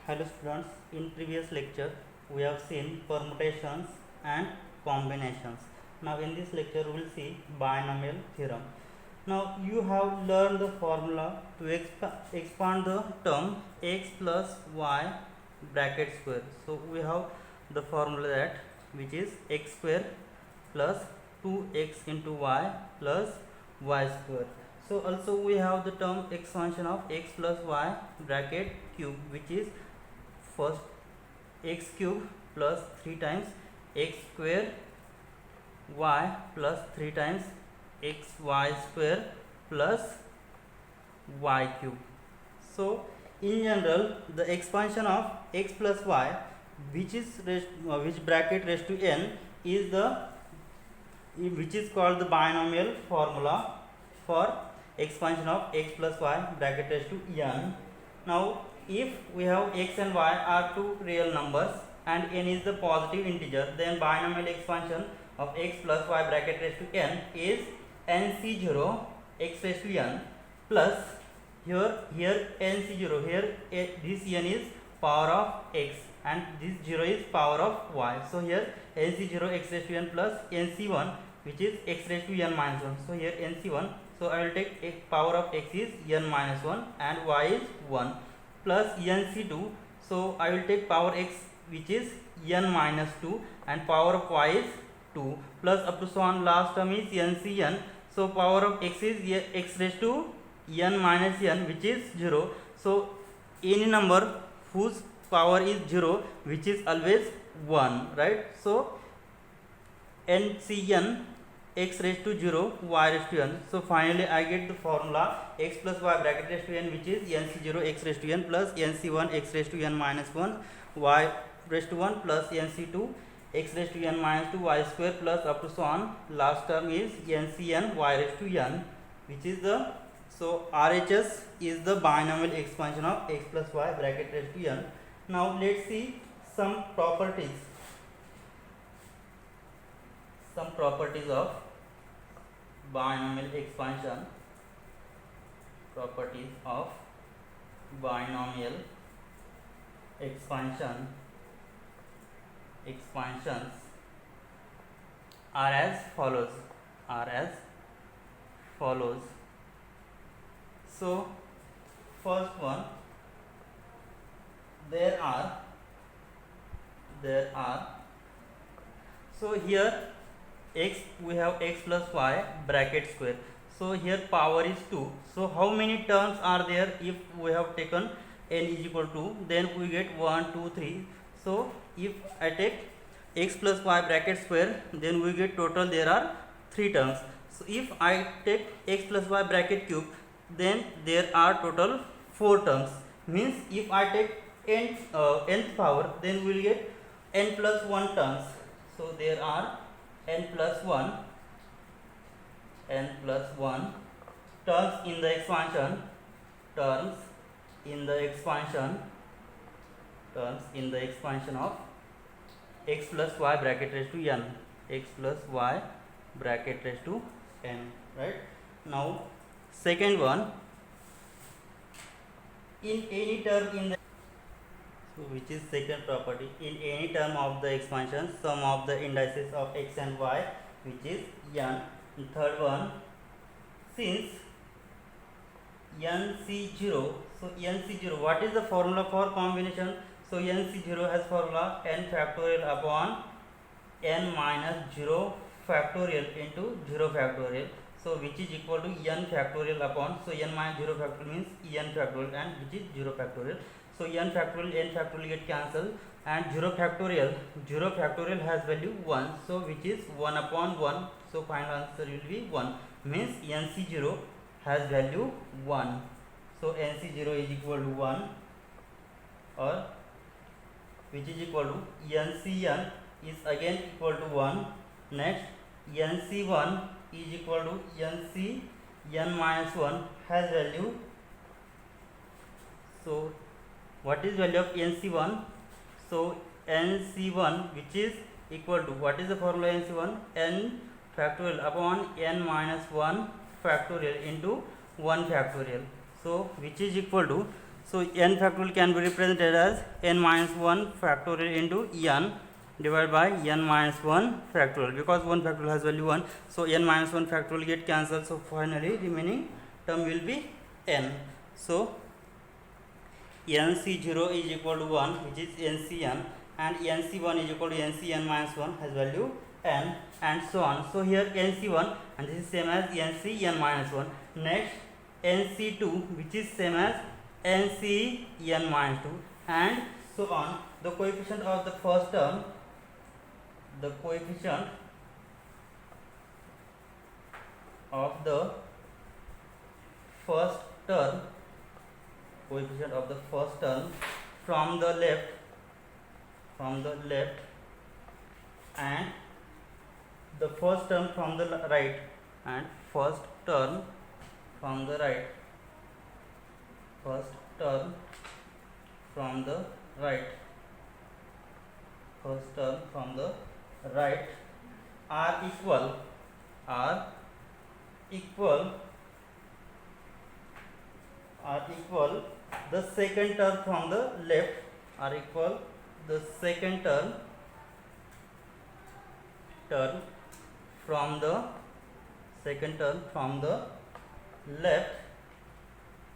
Hello students, in previous lecture we have seen permutations and combinations. Now in this lecture we will see binomial theorem. Now you have learned the formula to expand the term x plus y bracket square. So we have the formula that which is x square plus 2x into y plus y square. So also we have the term expansion of x plus y bracket cube, which is first x cube plus 3 times x square y plus 3 times xy square plus y cube. So in general the expansion of x plus y which bracket raised to n is the which is called the binomial formula for expansion of x plus y bracket raised to n. Now if we have x and y are two real numbers and n is the positive integer, then binomial expansion of x plus y bracket raised to n is nc0 x raised to n plus here nc0, here this n is power of x and this 0 is power of y. So here nc0 x raised to n plus nc1 which is x raised to n minus 1. So here nc1, so I will take power of x is n minus 1 and y is 1 plus nc2, so I will take power x which is n minus 2 and power of y is 2 plus up to so on last term is ncn, so power of x is x raised to n minus n which is 0. So any number whose power is 0 which is always 1, right? So ncn x raised to 0 y raised to n. So finally I get the formula x plus y bracket raised to n which is nc0 x raised to n plus nc1 x raised to n minus 1 y raised to 1 plus nc2 x raised to n minus 2 y square plus up to so on last term is ncn y raised to n, which is the, so RHS is the binomial expansion of x plus y bracket raised to n. Now let's see some properties of binomial expansion. Properties of binomial expansions are as follows. So first one, there are so here x, we have x plus y bracket square, so here power is 2. So how many terms are there if we have taken n is equal to, then we get 1 2 3. So if I take x plus y bracket square, then we get total there are 3 terms. So if I take x plus y bracket cube, then there are total 4 terms. Means if I take nth power, then we will get n plus 1 terms. So there are n plus 1 terms in the expansion, of x plus y bracket raised to n, right? Now second one, in any term in the, so which is second property, in any term of the expansion, sum of the indices of x and y which is n. And third one, since nc0, so nc0, what is the formula for combination? So nc0 has formula n factorial upon n minus 0 factorial into 0 factorial, so which is equal to n factorial upon, so n minus 0 factorial means n factorial and which is 0 factorial. So n factorial get cancelled and 0 factorial has value 1, so which is 1 upon 1, so final answer will be 1, means nc0 has value 1. So nc0 is equal to 1, or which is equal to ncn is again equal to 1. Next nc1 is equal to ncn minus 1 has value, so what is value of nc1? So nc1 which is equal to, what is the formula nc1? N factorial upon n minus 1 factorial into 1 factorial, so which is equal to, So n factorial can be represented as n minus 1 factorial into n divided by n minus 1 factorial, because 1 factorial has value 1. So n minus 1 factorial get cancelled. So finally remaining term will be n. So nc0 is equal to 1, which is ncn, and nc1 is equal to ncn minus 1 has value n, and so on. So here nc1, and this is same as ncn minus 1. Next nc2, which is same as ncn minus 2, and so on. The coefficient of the first term, the coefficient of the first term, coefficient of the first term from the left, and the first term from the right, and first term from the right, first term from the right, first term from the right are equal the second term from the left, are equal the second term from the left,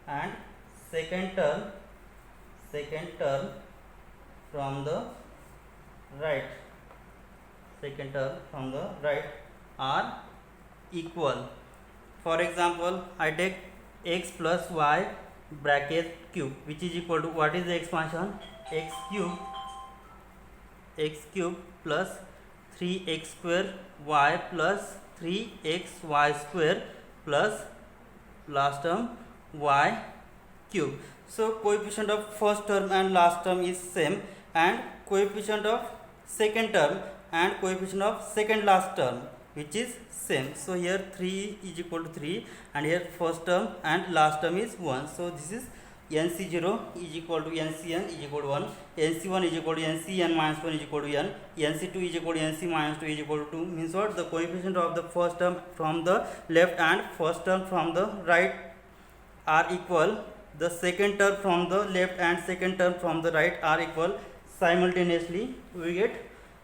and second term from the right, second term from the right are equal. For example, I take x plus y bracket cube, which is equal to, what is the expansion, x cube plus 3x square y plus 3xy square plus last term y cube. So coefficient of first term and last term is same, and coefficient of second term and coefficient of second last term which is same. So here 3 is equal to 3, and here first term and last term is 1. So this is nc0 is equal to ncn is equal to 1, nc1 is equal to ncn minus 1 is equal to n, nc2 is equal to nc minus 2 is equal to 2. Means what? The coefficient of the first term from the left and first term from the right are equal. The second term from the left and second term from the right are equal. Simultaneously we get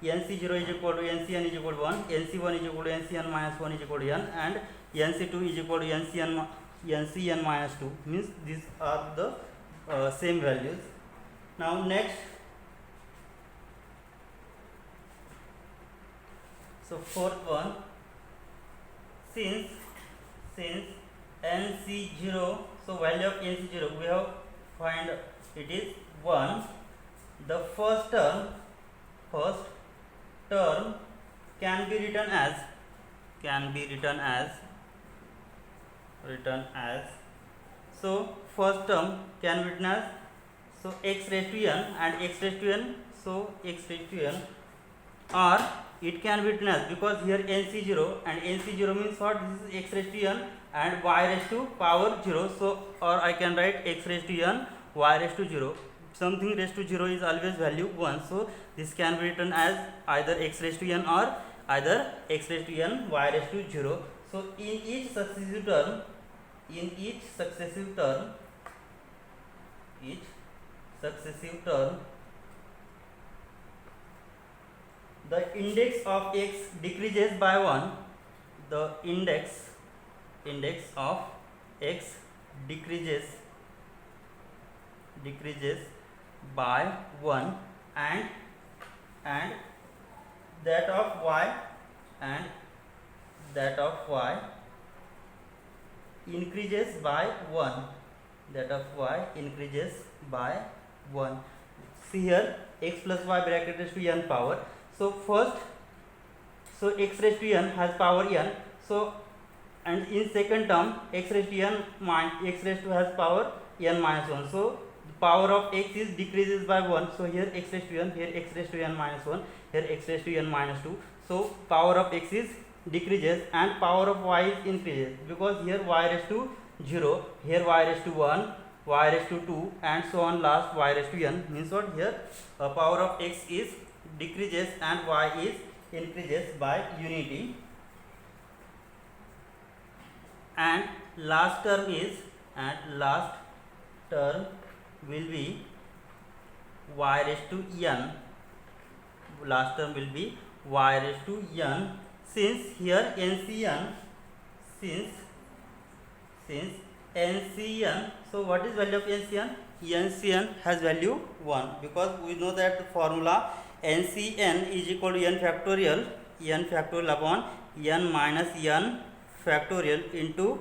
nc0 is equal to ncn is equal to 1, nc1 is equal to ncn minus 1 is equal to n, and nc2 is equal to ncn minus 2. Means these are the same values. Now next, so fourth one, since nc0, so value of nc0 we have find it is 1, the first term can be written as so first term can be written as, so x raised to n and x raised to n, so x raised to n, or it can be written as, because here nc0 and nc0 means what, this is x raised to n and y raised to power 0, so or I can write x raised to n y raised to 0. Something raised to 0 is always value 1, so this can be written as either x raised to n or either x raised to n y raised to 0. So in each successive term, the index of x decreases by 1, the index of x decreases by 1, and that of y increases by 1, See here x plus y bracket raised to n power. So first, so x raised to n has power n, so and in second term x raised to n x raised to has power n minus 1, so the power of x is decreases by 1, so here x raised to n, here x raised to n minus 1, here x raised to n minus 2, so power of x is decreases and power of y is increases, because here y raised to 0, here y raised to 1, y raised to 2, and so on last y raised to n. Means what? Here power of x is decreases and y is increases by unity, and last term will be y raised to n. Last term will be y raised to n, since here NCN, since NCN, so what is value of NCN? NCN has value 1, because we know that the formula NCN is equal to n factorial upon n minus n factorial into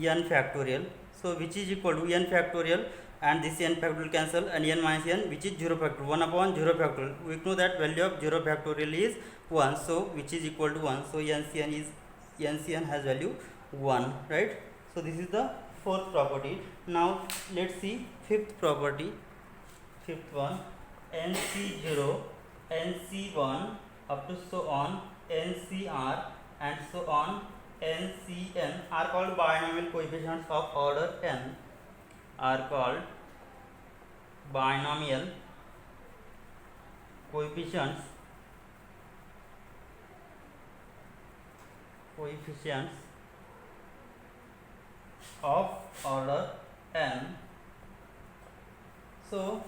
n factorial. So which is equal to n factorial, and this n factorial cancel, and n minus n, which is 0 factorial, 1 upon 0 factorial. We know that value of 0 factorial is 1, so which is equal to 1. So NCN has value 1, right? So this is the fourth property. Now let's see fifth property. Fifth one, NC0, NC1 up to so on, NCR and so on, NCN are called binomial coefficients of order n. Are called binomial coefficients of order n. So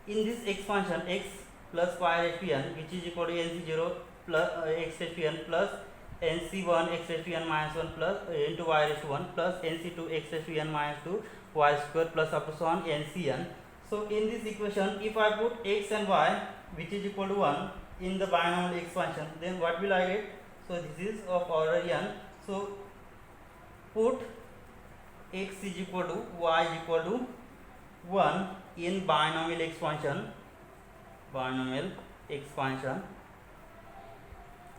in this expansion, x plus y raised to n, which is equal to NC0 plus x raised to n plus NC1 x raised to n minus 1 plus into y raised to 1 plus NC2 x raised to n minus 2 y square plus up to so on NCN. So in this equation, if I put x and y, which is equal to 1 in the binomial expansion, then what will I get? So this is of order n. So put x is equal to y is equal to 1 in binomial expansion,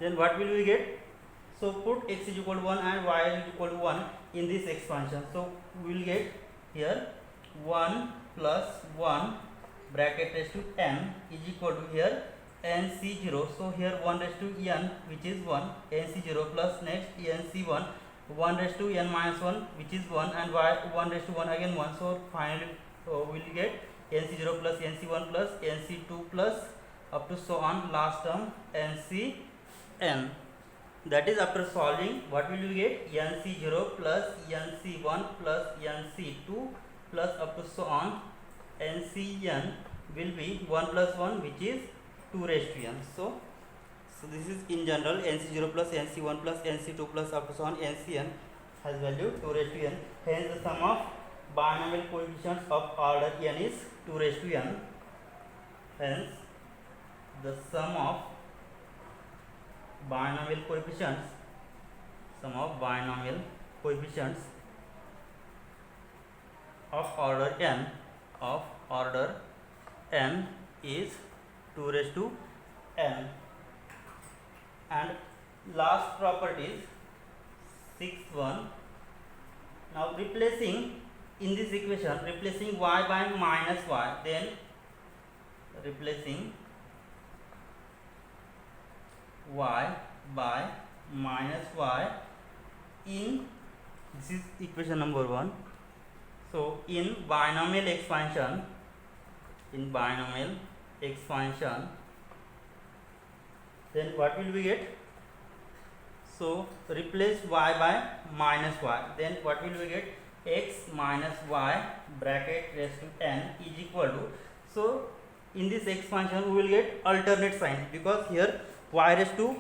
then what will we get? So put x is equal to 1 and y is equal to 1 in this expansion. So we will get here 1 plus 1 bracket raised to n is equal to here NC0. So here 1 raised to n, which is 1, NC0 plus next NC1 1 raised to n minus 1, which is 1, and y 1 raised to 1 again 1. So finally we will get NC0 plus NC1 plus NC2 plus up to so on, last term NCN. That is, after solving, what will you get? NC0 plus NC1 plus NC2 plus up to so on, NCN will be 1 plus 1, which is 2 raised to n. So this is in general NC0 plus NC1 plus NC2 plus up to so on, NCN has value 2 raised to n. Hence the sum of binomial coefficients of order n is 2 raised to n. Hence the sum of binomial coefficients of order n is 2 raised to n. And last property is sixth one. Now replacing in this equation, replacing y by minus y, then replacing y by minus y in, this is equation number 1. So in binomial expansion, then what will we get? So replace y by minus y, then what will we get? X minus y bracket raised to n is equal to, so in this expansion we will get alternate sign, because here y raised to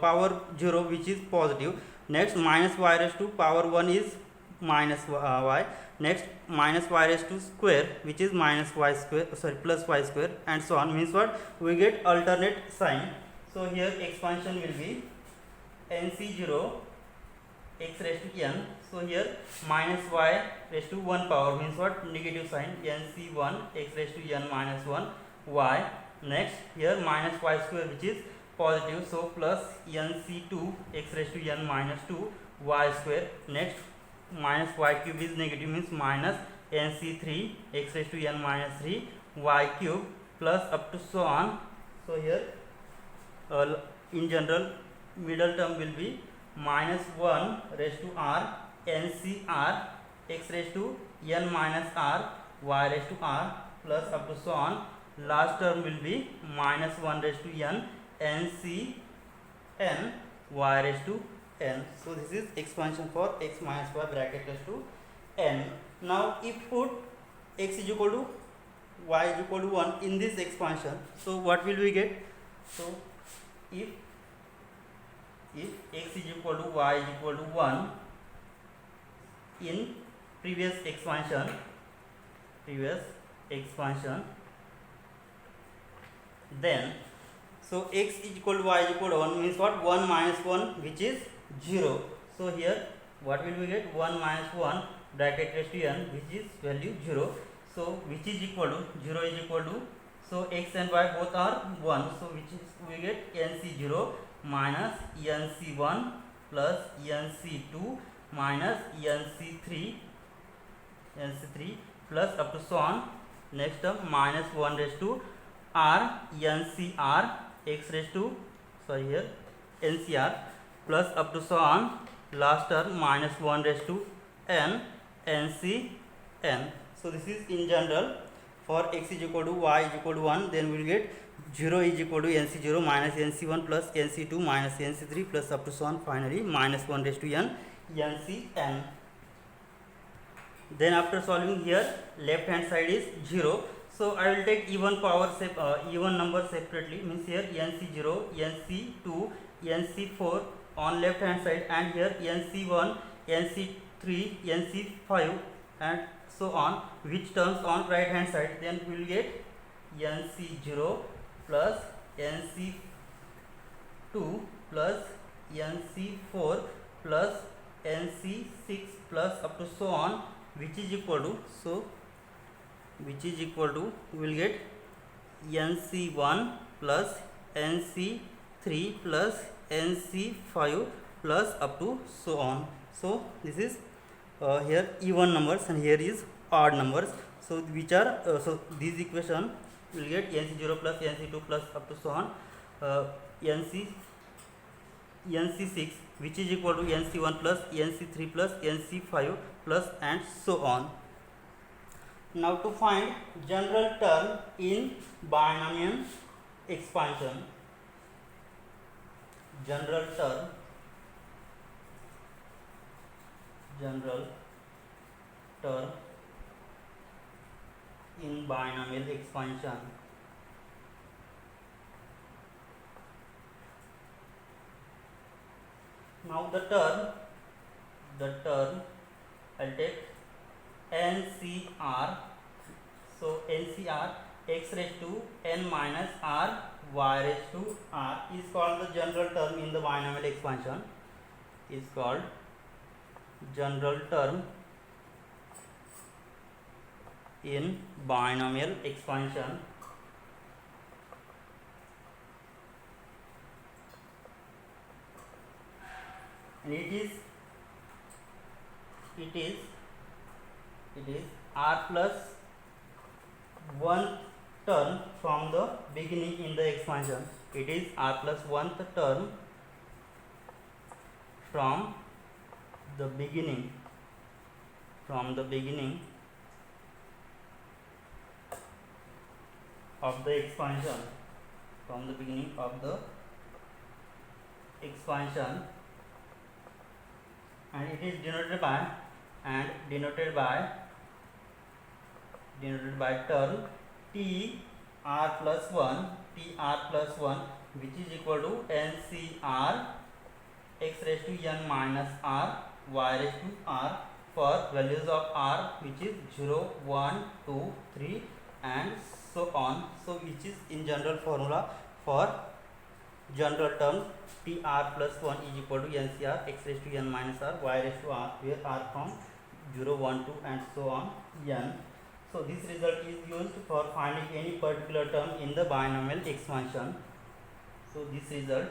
power 0, which is positive, next minus y raised to power 1 is minus y, next minus y raised to square, which is minus y square, plus y square, and so on. Means what? We get alternate sign. So here expansion will be NC0 x raised to n. So here minus y raised to 1 power, means what? Negative sign, NC1 x raised to n minus 1 y. Next here minus y square, which is positive, so plus NC2 x raised to n minus 2 y square. Next minus y cube is negative, means minus NC3 x raised to n minus 3 y cube plus up to so on. So here in general middle term will be minus 1 raised to r NCR x raised to n minus r y raised to r plus up to so on. Last term will be minus 1 raised to n NCN y raised to n. So this is expansion for x minus y bracket raised to n. Now if put x is equal to y is equal to 1 in this expansion, so what will we get? So if x is equal to y is equal to 1 in previous expansion, then so x is equal to y is equal to 1 means what? 1 minus 1, which is 0. So here what will we get? 1 minus 1 bracket raised to n, which is value 0. So which is equal to 0 is equal to, so x and y both are 1, so which is we get nc0 minus nc1 plus nc2 minus nc3 plus up to so on. Next term minus 1 raised to r ncr x raised to, sorry here, ncr plus up to so on. Last term minus 1 raised to n ncn. So this is in general for x is equal to y is equal to 1, then we will get 0 is equal to nc0 minus nc1 plus nc2 minus nc3 plus up to so on. Finally minus 1 raised to n ncn. Then after solving here, left hand side is 0. So I will take even number separately, means here nc0, nc2, nc4 on left hand side, and here nc1, nc3, nc5 and so on, which terms on right hand side. Then we will get nc0 plus nc2 plus nc4 plus nc6 plus up to so on, which is equal to, so which is equal to, we will get nc1 plus nc3 plus nc5 plus up to so on. So this is here even numbers and here is odd numbers. So which are so these equation will get nc0 plus nc2 plus up to so on, nc6 which is equal to nc1 plus nc3 plus nc5 plus and so on. Now to find general term in binomial expansion, general term in binomial expansion. Now the term I'll take NCR. So NCR x raised to n minus r y raised to r is called the general term in the binomial expansion. Is called general term in binomial expansion. And it is r plus one term from the beginning in the expansion. It is r plus one term from the beginning of the expansion, and it is denoted by term t r plus 1, which is equal to NCR x raised to n minus r y raised to r for values of r, which is 0, 1, 2, 3 and so on. So which is in general formula for general term t r plus 1 is equal to NCR x raised to n minus r y raised to r, where r from 0, 1, 2 and so on n. So this result is used for finding any particular term in the binomial expansion. So this result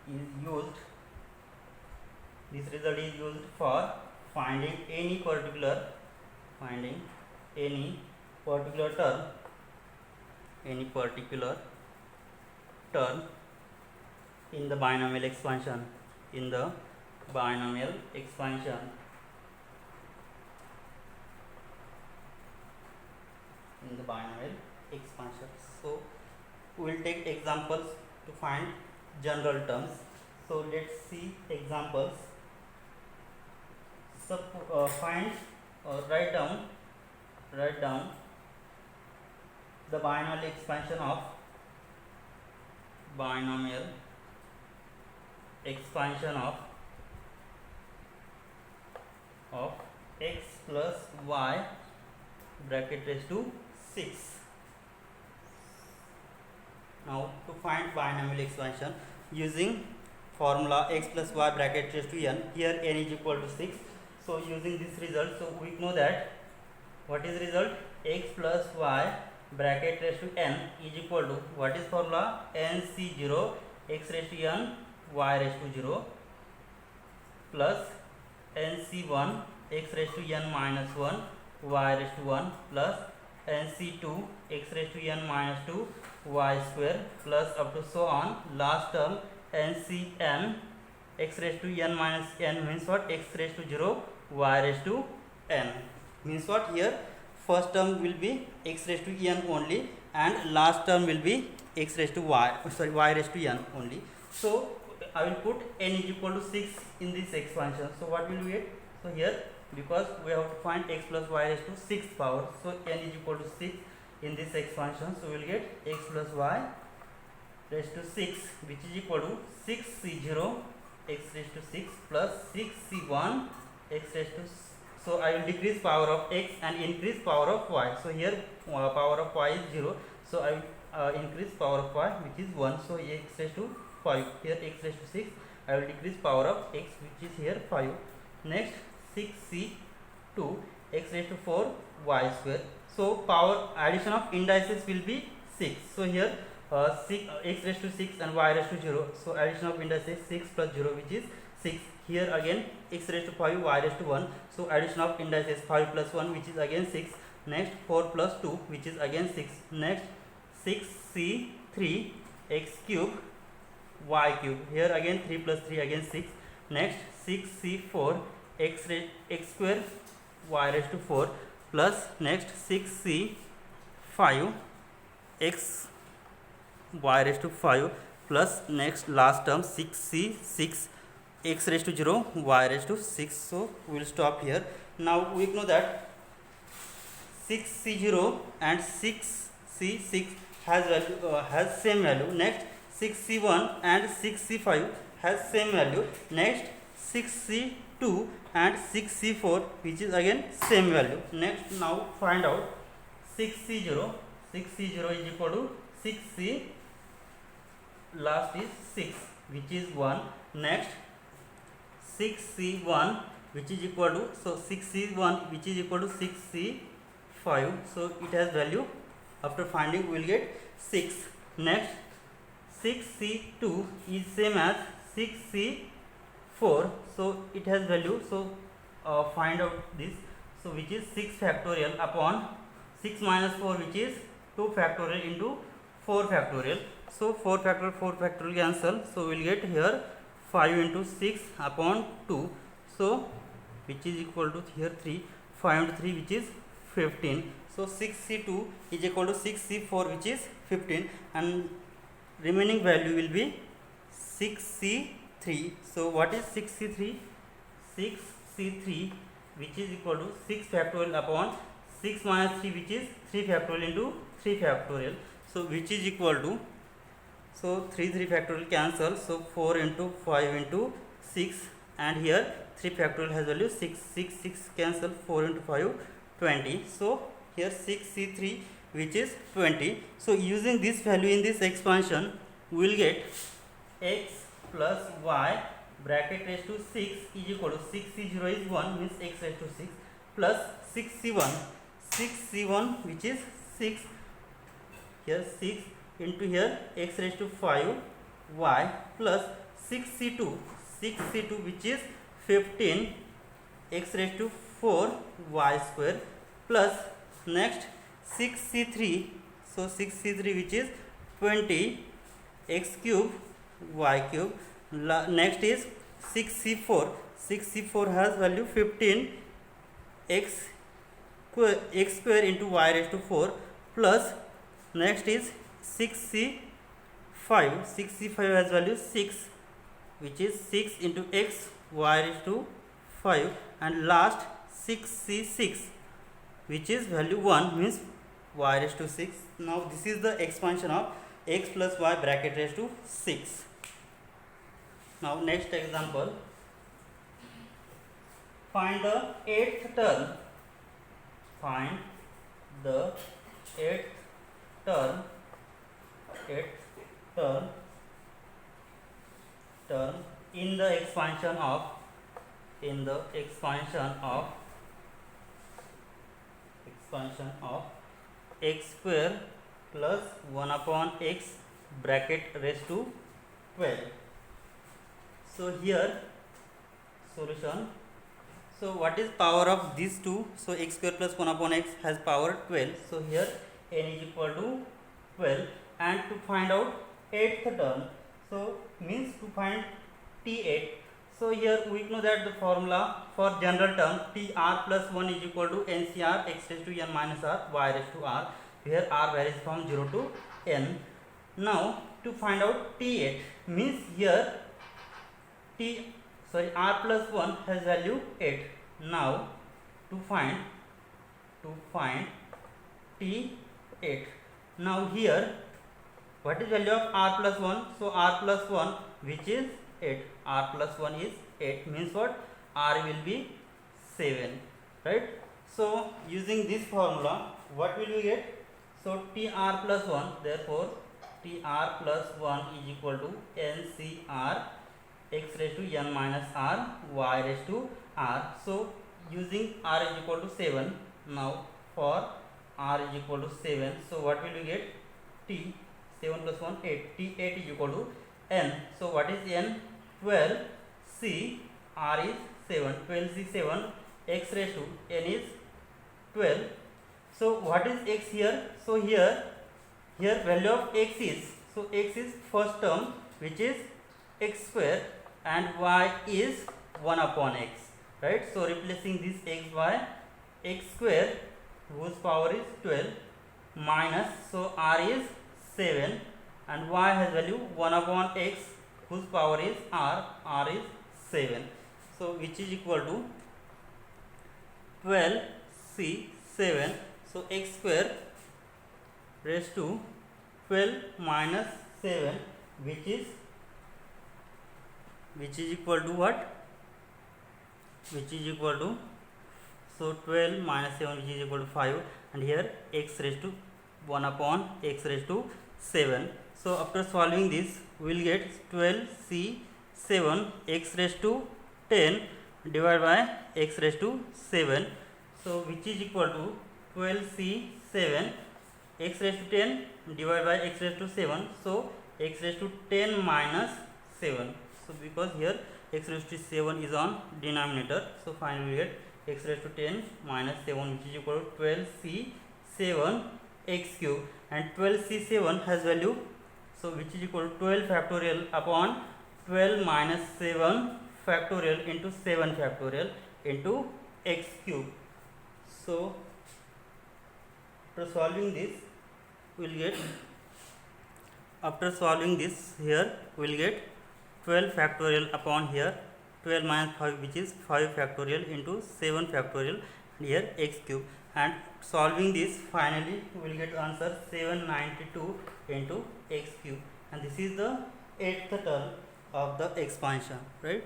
is used for finding any particular term in the binomial expansion. So we will take examples to find general terms. So let's see examples. find or write down the binomial expansion of x plus y bracket raised to 6. Now to find binomial expansion using formula x plus y bracket raised to n, here n is equal to 6. So using this result, so we know that what is result, x plus y bracket raised to n is equal to, what is formula, nc0 x raised to n y raised to 0 plus nc1 x raised to n minus 1 y raised to 1 plus nc2 x raised to n minus 2 y square plus up to so on. Last term ncn x raised to n minus n means what, x raised to 0 y raised to n means what, here first term will be x raised to n only and last term will be x raised to y, y raised to n only. So I will put n is equal to 6 in this expansion. So what will we get? So here, because we have to find x plus y raised to 6th power, so n is equal to 6 in this expansion. So we will get x plus y raised to 6, which is equal to 6c0 x raised to 6 plus 6c1 x raised to, so I will decrease power of x and increase power of y. So here power of y is 0, so I will increase power of y, which is 1. So x raised to 5, here x raised to 6, I will decrease power of x, which is here 5. Next 6c2 x raised to 4 y square. So power addition of indices will be 6. So here 6, x raised to 6 and y raised to 0. So addition of indices 6 plus 0, which is 6. Here again x raised to 5 y raised to 1. So addition of indices 5 plus 1, which is again 6. Next 4 plus 2, which is again 6. Next 6c3 x cube y cube. Here again 3 plus 3 again 6. Next 6c4 x square y raised to 4 plus next 6c5 x y raised to 5 plus next last term 6c6 x raised to 0 y raised to 6. So we will stop here. Now we know that 6c0 and 6c6 has value, has same value. Next 6c1 and 6c5 has same value. Next 6c2 and 6c4, which is again same value. Next now find out 6c0 is equal to 6c, last is 6, which is 1. Next 6c1, which is equal to, so 6c1 which is equal to 6c5, so it has value, after finding we will get 6. Next 6c2 is same as 6c4, so it has value. So find out this, so which is 6 factorial upon 6 minus 4, which is 2 factorial into 4 factorial. So 4 factorial cancel, so we will get here 5 into 6 upon 2, so which is equal to here 3, 5 into 3, which is 15. So 6c2 is equal to 6c4, which is 15, and remaining value will be 6c3. So what is 6c3? 6c3, which is equal to 6 factorial upon 6 minus 3, which is 3 factorial into 3 factorial. So which is equal to, so 3 factorial cancel, so 4 into 5 into 6, and here 3 factorial has value 6, 6 cancel, 4 into 5 20. So here 6c3, which is 20. So using this value in this expansion, we will get x plus y bracket raised to 6 is equal to 6c0 is 1, means x raised to 6, plus 6c1 which is 6, here 6 into here x raised to 5 y, plus 6c2 which is 15 x raised to 4 y square, plus next 6c3, so 6c3 which is 20 x cube y cube. Next is 6c4 has value 15 x square into y raised to 4, plus next is 6c5 has value 6, which is 6 into x y raised to 5 and last 6c6, which is value 1, means y raised to 6. Now this is the expansion of x plus y bracket raised to 6. Now next example, find the 8th term. Find the 8th term. 8th term in the expansion of x square plus 1 upon x bracket raised to 12. So here solution. So what is power of these two? So x square plus 1 upon x has power 12. So here n is equal to 12, and to find out 8th term, so means to find T8. So here we know that the formula for general term TR plus 1 is equal to NCR x raised to n minus r y raised to r, where r varies from 0 to n. Now to find out T8, means here r plus 1 has value 8. Now to find T8. Now here what is value of r plus 1? So r plus 1, which is 8. R plus 1 is 8, means what? R will be 7, right? So using this formula, what will we get? So TR plus 1, therefore TR plus 1 is equal to NCR x raised to n minus r y raised to r. So using r is equal to 7, now for r is equal to 7, so what will we get? T 7 plus 1 8, T8 is equal to n. So what is n? 12 c, r is 7, 12 c 7, x raised to n is 12. So what is x here? So here value of x is, so x is first term, which is x square, and y is 1 upon x, right? So replacing this x by x square, whose power is 12, minus, so r is 7 and y has value 1 upon x, whose power is r is 7. So which is equal to 12 c 7. So x square raised to 12 minus 7, which is equal to what? Which is equal to, so 12 minus 7, which is equal to 5, and here x raised to 1 upon x raised to 7. So after solving this, we will get 12 c 7 x raised to 10 divided by x raised to 7. So which is equal to 12 c 7 x raised to 10 divided by x raised to 7. So x raised to 10 minus 7. So because here x raised to 7 is on denominator, so finally we get x raised to 10 minus 7, which is equal to 12 c 7 x cube, and 12 c 7 has value, so which is equal to 12 factorial upon 12 minus 7 factorial into 7 factorial into x cube. So after solving this, we will get, after solving this, here we will get 12 factorial upon here 12 minus 5, which is 5 factorial into 7 factorial, and here x cube, and solving this, finally we will get answer 792 into x cube, and this is the 8th term of the expansion, right?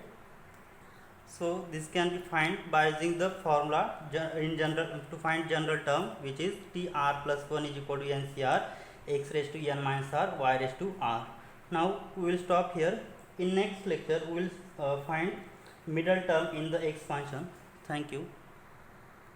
So this can be found by using the formula in general to find general term, which is TR plus 1 is equal to NCR x raised to n minus r y raised to r. Now we will stop here. In next lecture we will find middle term in the expansion. Thank you.